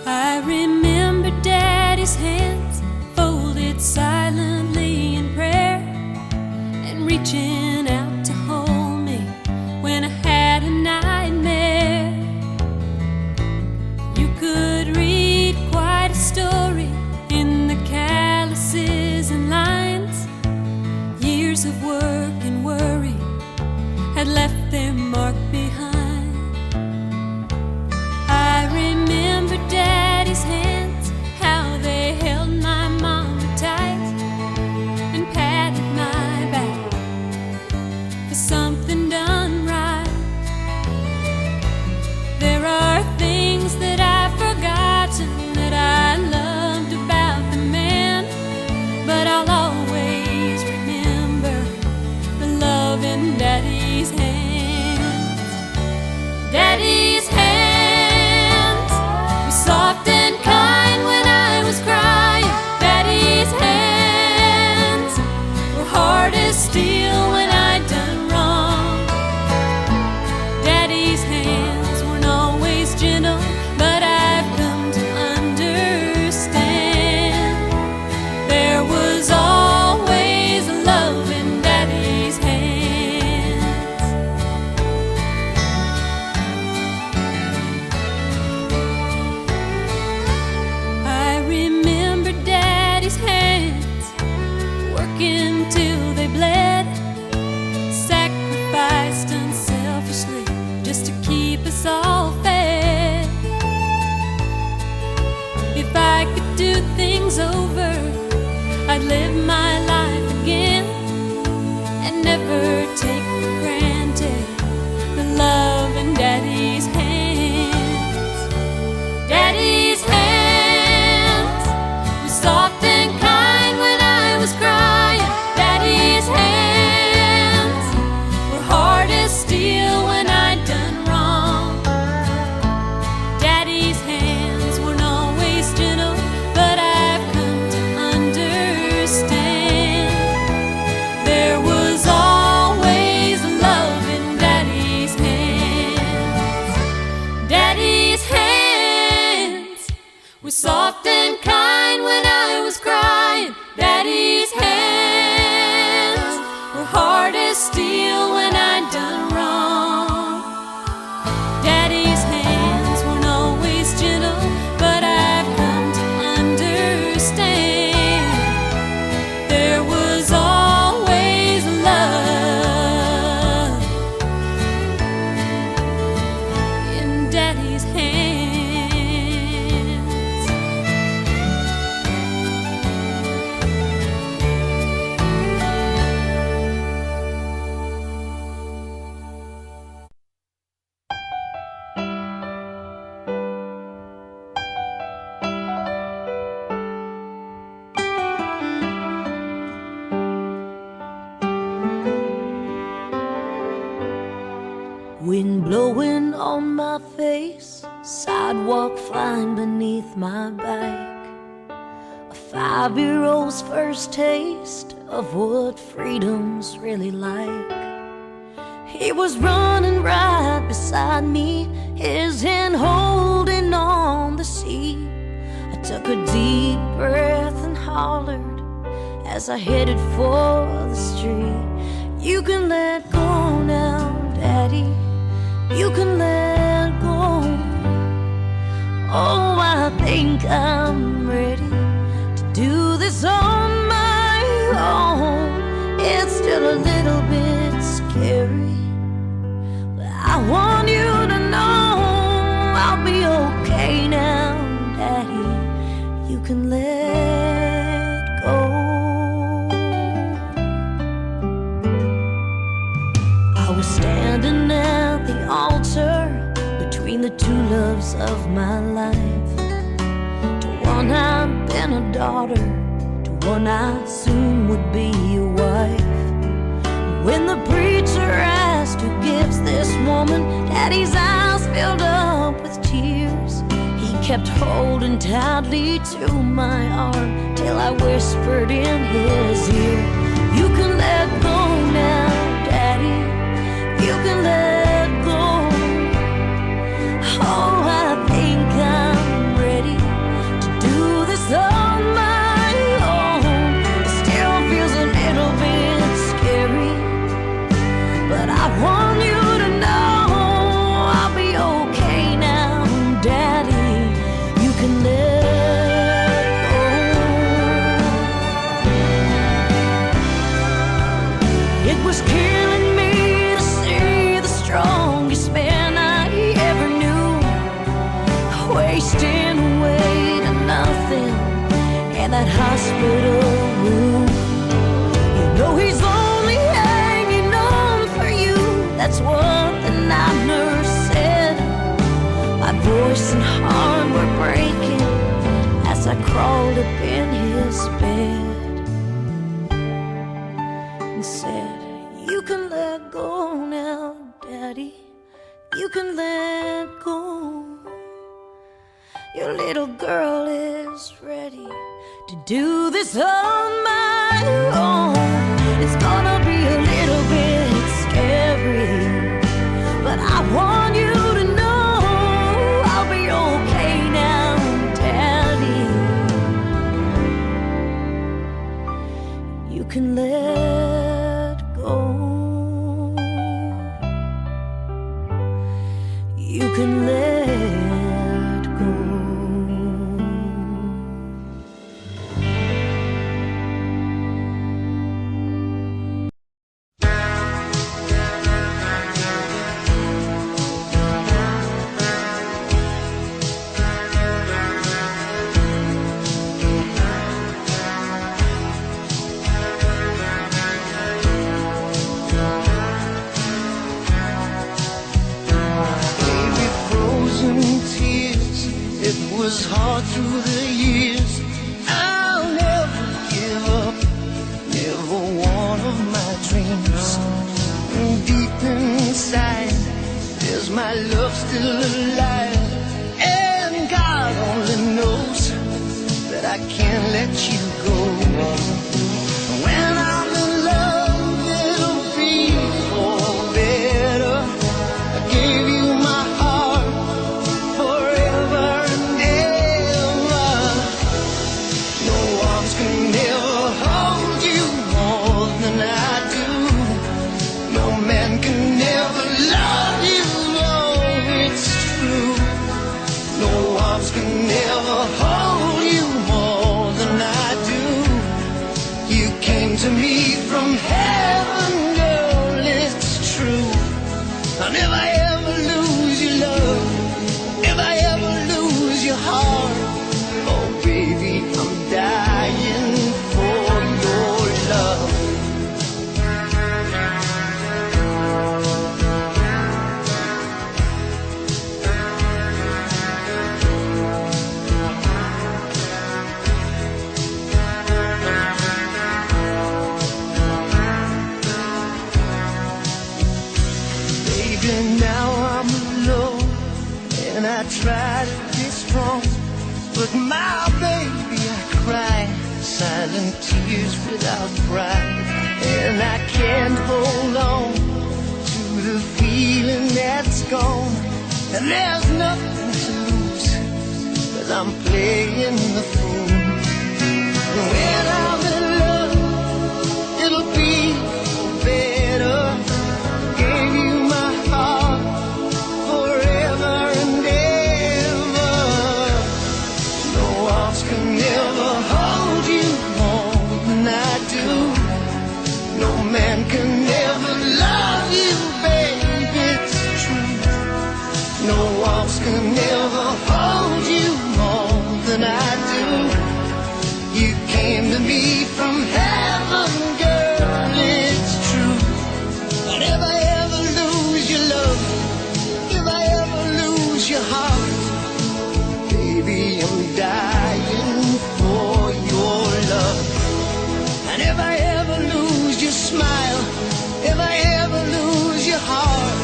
I remember Daddy's hands folded silently in prayer, and reaching out to hold me when I had a nightmare. You could read quite a story in the calluses and lines. Years of work and worry had left their mark behind. I remember Daddy's hands, how they held my mama tight and patted my back for something done right. There are things that I've forgotten that I loved about the man, but I'll always remember the love in Daddy's hands. Daddy's hands were soft and kind when I was crying. Daddy's hands were hard as steel when I'd done wrong. Daddy's hands weren't always gentle, but I've come to understand there was always love in Daddy's hands. I remember Daddy's hands working till they bled, sacrificed unselfishly just to keep us all fed. If I could do things over, I'd live my life again and never take for granted the love in Daddy's hands. Daddy's hands were soft and kind when I was crying. Daddy's hands were hard as steel when I'd done wrong. Daddy's hands weren't always gentle, but I've come to understand there was always love in Daddy's hands. Daddy's hands were soft and kind when I was crying. Daddy's hands were hard as steel when I'd done wrong. Daddy's hands weren't always gentle, but I've come to understand there was always love in Daddy's hands. Wind blowing on my face, sidewalk flying beneath my bike. A 5-year-old's first taste of what freedom's really like. He was running right beside me, his hand holding on the seat. I took a deep breath and hollered as I headed for the street. You can let go now, Daddy. You can let go. Oh, I think I'm ready to do this on my own. It's still a little bit scary, but I want you to know I'll be okay now, Daddy. You can let go. I was standing at the altar between the two loves of my life. To one I've been a daughter, to one I soon would be a wife. When the preacher asked who gives this woman, Daddy's eyes filled up with tears. He kept holding tightly to my arm till I whispered in his ear, you can let go now, Daddy. You can let go. Oh, I think I'm ready nothing in that hospital room. You know he's only hanging on for you. That's what the night nurse said. My voice and heart were breaking as I crawled up in his bed and said, "You can let go now, Daddy. You can let go. Your little girl is ready to do this on my own. It's gonna be a little bit scary, but I want you to know I'll be okay now, Daddy. You can let go. You can let go." It was hard through the years. I'll never give up, never one of my dreams. Deep inside, there's my love still alive, and God only knows that I can't let you go. When I'm in love, it'll be for better. I gave you my heart forever and ever. No arms can ever hold you more than I do. No man can ever love you, oh, it's true. No arms can ever hold you more than I do. You came to me from heaven, girl, it's true. I'll never ever lose your love, if I ever lose your heart. Oh baby, I'm dying for your love. Baby, now I'm alone, and I try to be strong, but my baby, I cry silent tears without pride, and I can't hold on to the feeling that's gone, and there's nothing to lose, 'cause I'm playing the fool. When I'm in love, it'll be better. Gave you my heart forever and ever. No arms can ever hold you more than I do. No man can ever love you, baby, it's true. No arms can ever hold you more than I do. You came to me from heaven, girl, it's true. I'll never ever lose your love, if I ever lose your heart. Baby, I'm dying for your love. And if I ever lose your smile, if I ever lose your heart,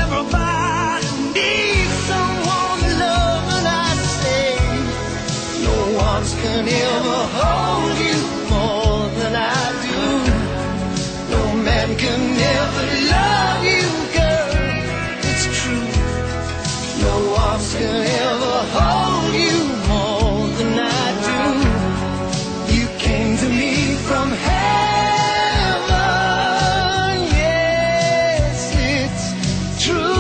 everybody needs someone to love, and I say, no arms can ever hold you more than I do. No man can ever love you, girl, it's true. No arms can ever hold you more than I do. You came to me from heaven, yes, it's true.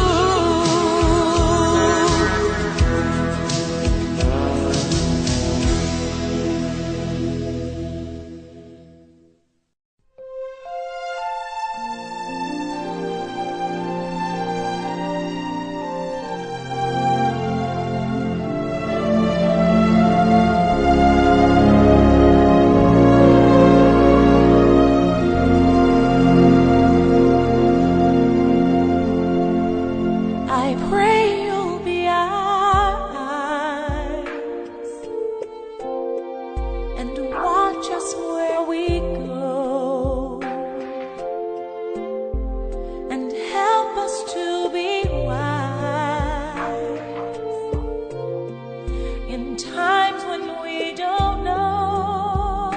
times when we don't know.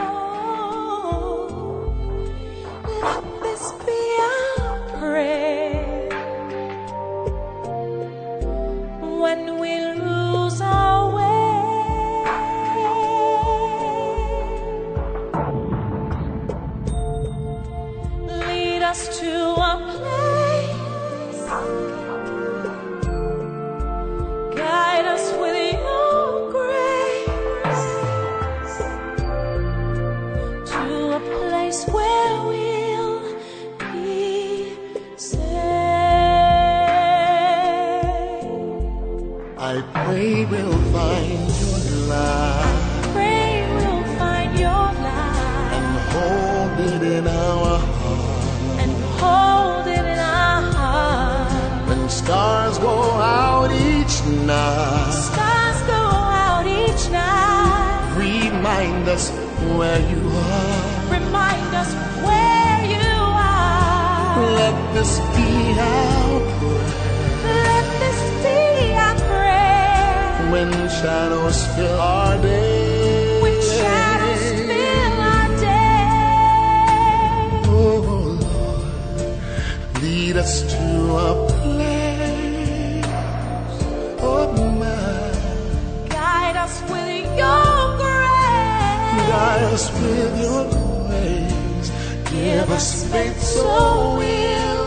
Let this be our prayer when we lose our way. Lead us to a place, guide us with your grace, to a place where we'll be safe. I pray we'll find your light Pray we'll find your light and hold it in our heart. and hold it in our heart. When stars go out each night, Stars go out each night. remind us where you are. Remind us where you are. Let this be our prayer. Let this be our prayer. When shadows fill our day, When shadows fill our day. oh Lord, lead us to a place of mine. Guide us with your grace. Guide us with your grace. Give us faith so we'll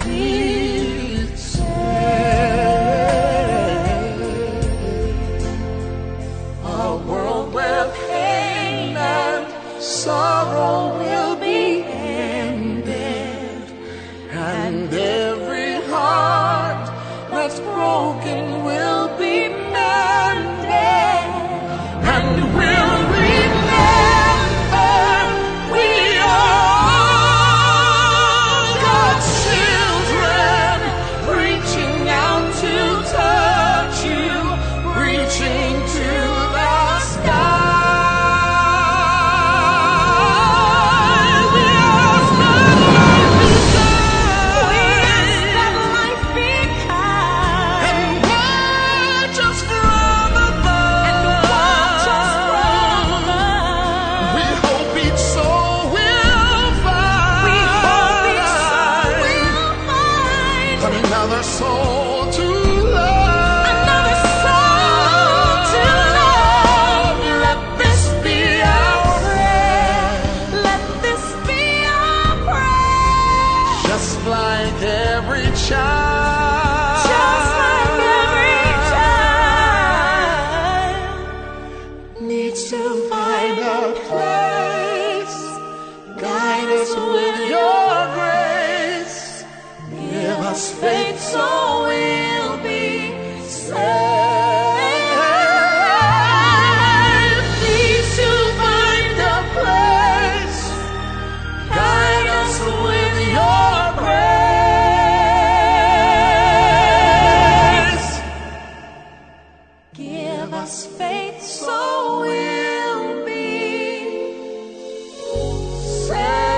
be saved. A world where pain and sorrow will be ended, and every heart that's broken will be mended, and we'll remember we are God's children, reaching out to touch you, reaching to the sky. We ask that life be We ask that kind life be kind and watch us from above. and watch us from We above. hope each soul will find. We hope each soul will find another soul to love. another soul to love. Let this be our prayer. Let this be our prayer. Just like every child. Just like every child needs to find a place. Guide us with your grace. Give us faith so we'll be saved. Needs to find a place. Guide us with your grace. give us faith so we'll be saved.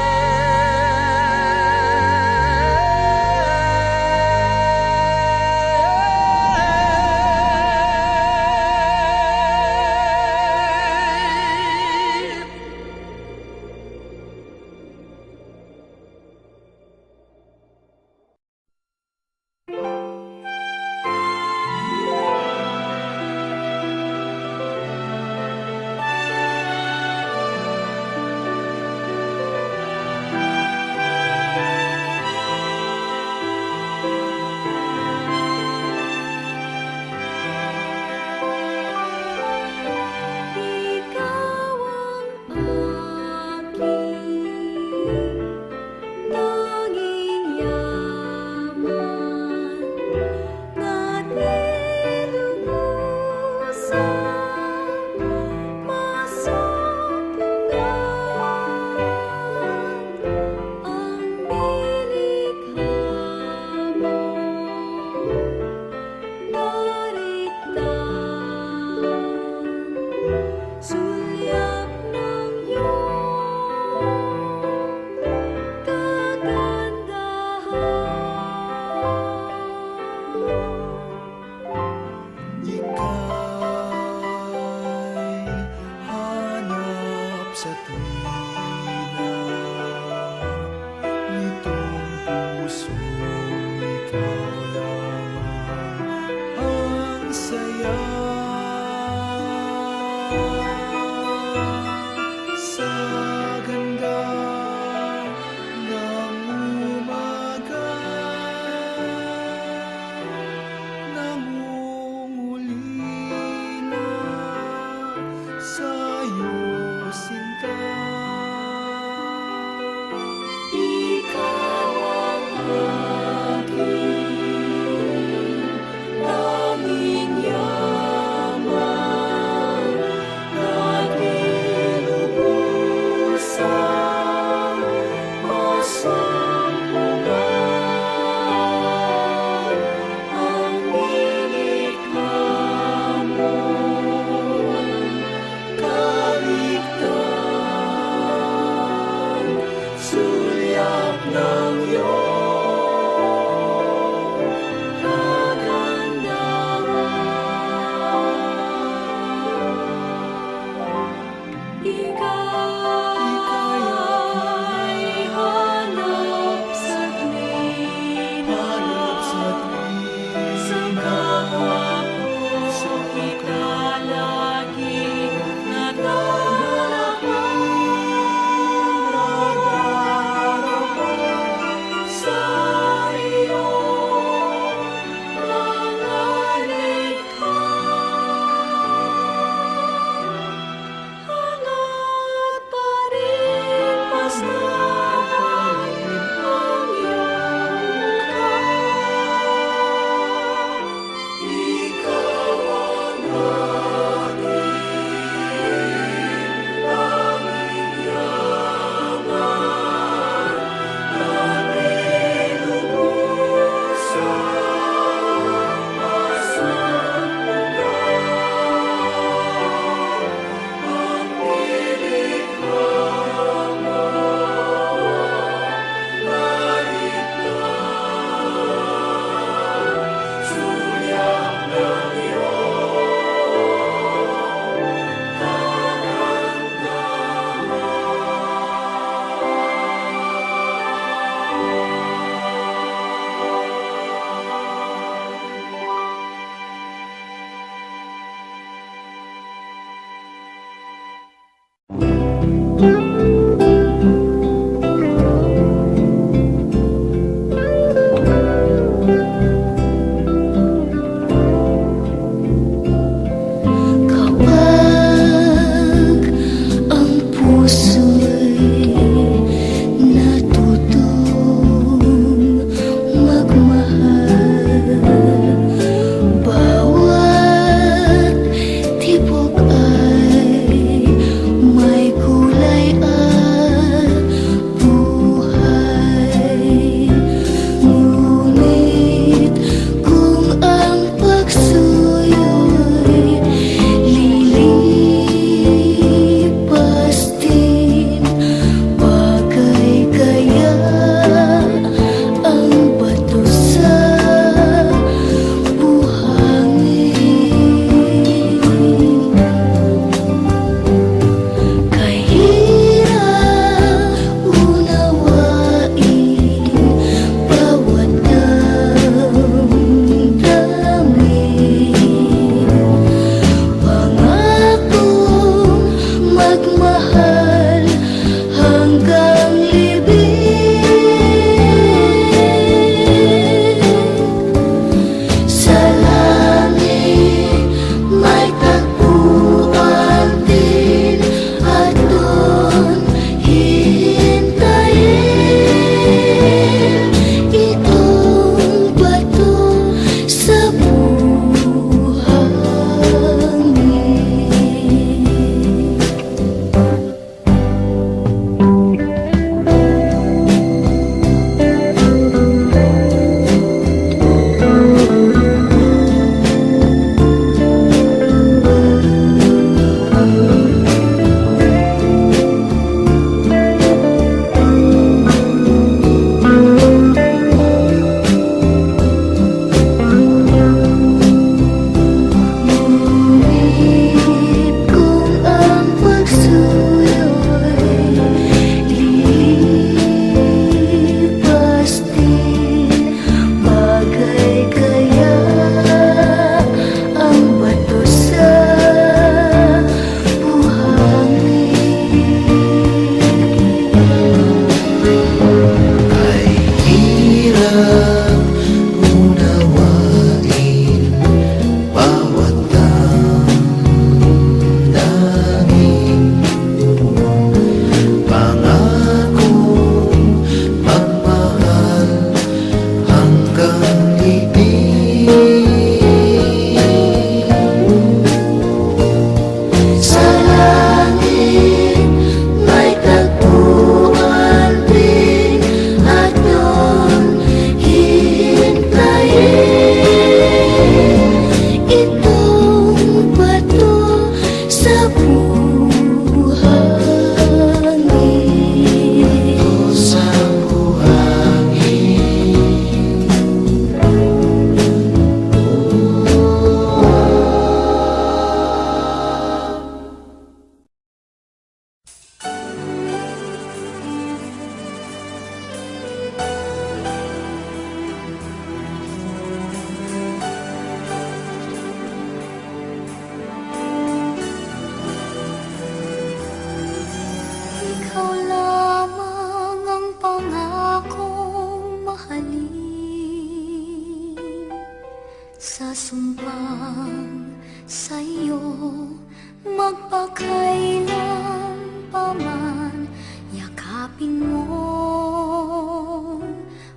Mapakailan pa man, yakapin mo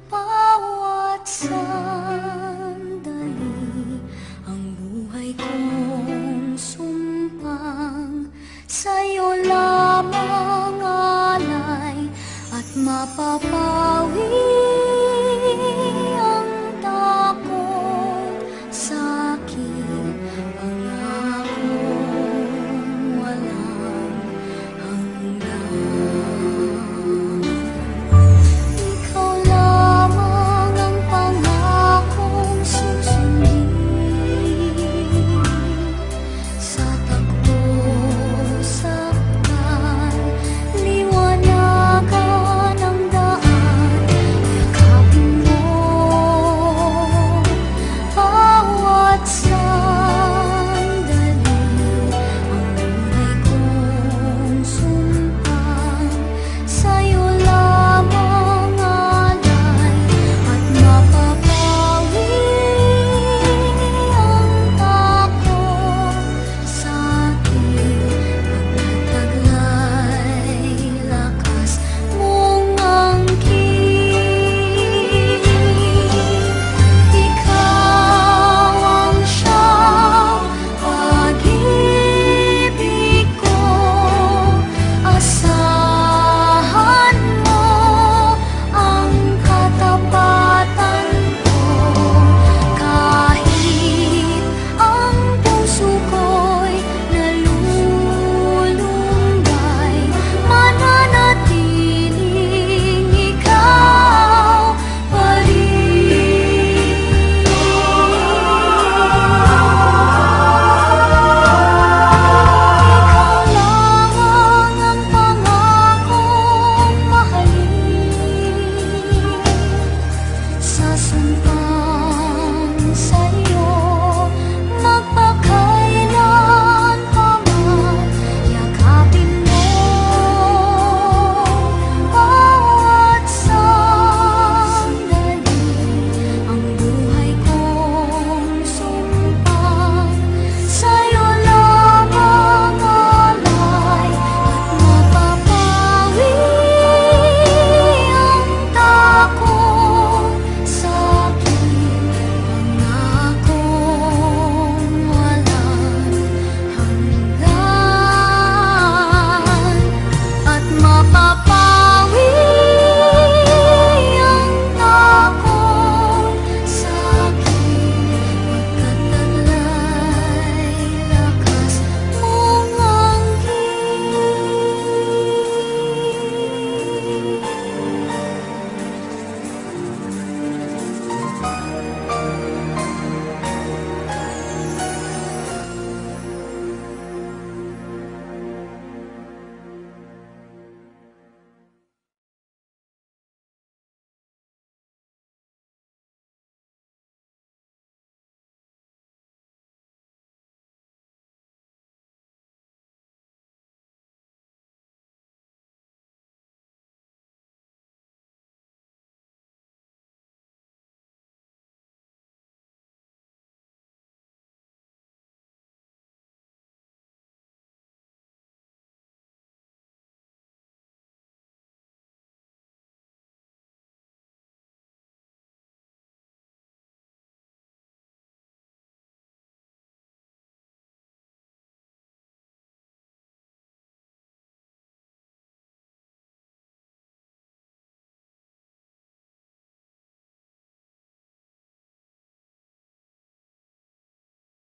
bawat sandali. Ang buhay kong sumpang sa'yo lamang alay, at mapapawi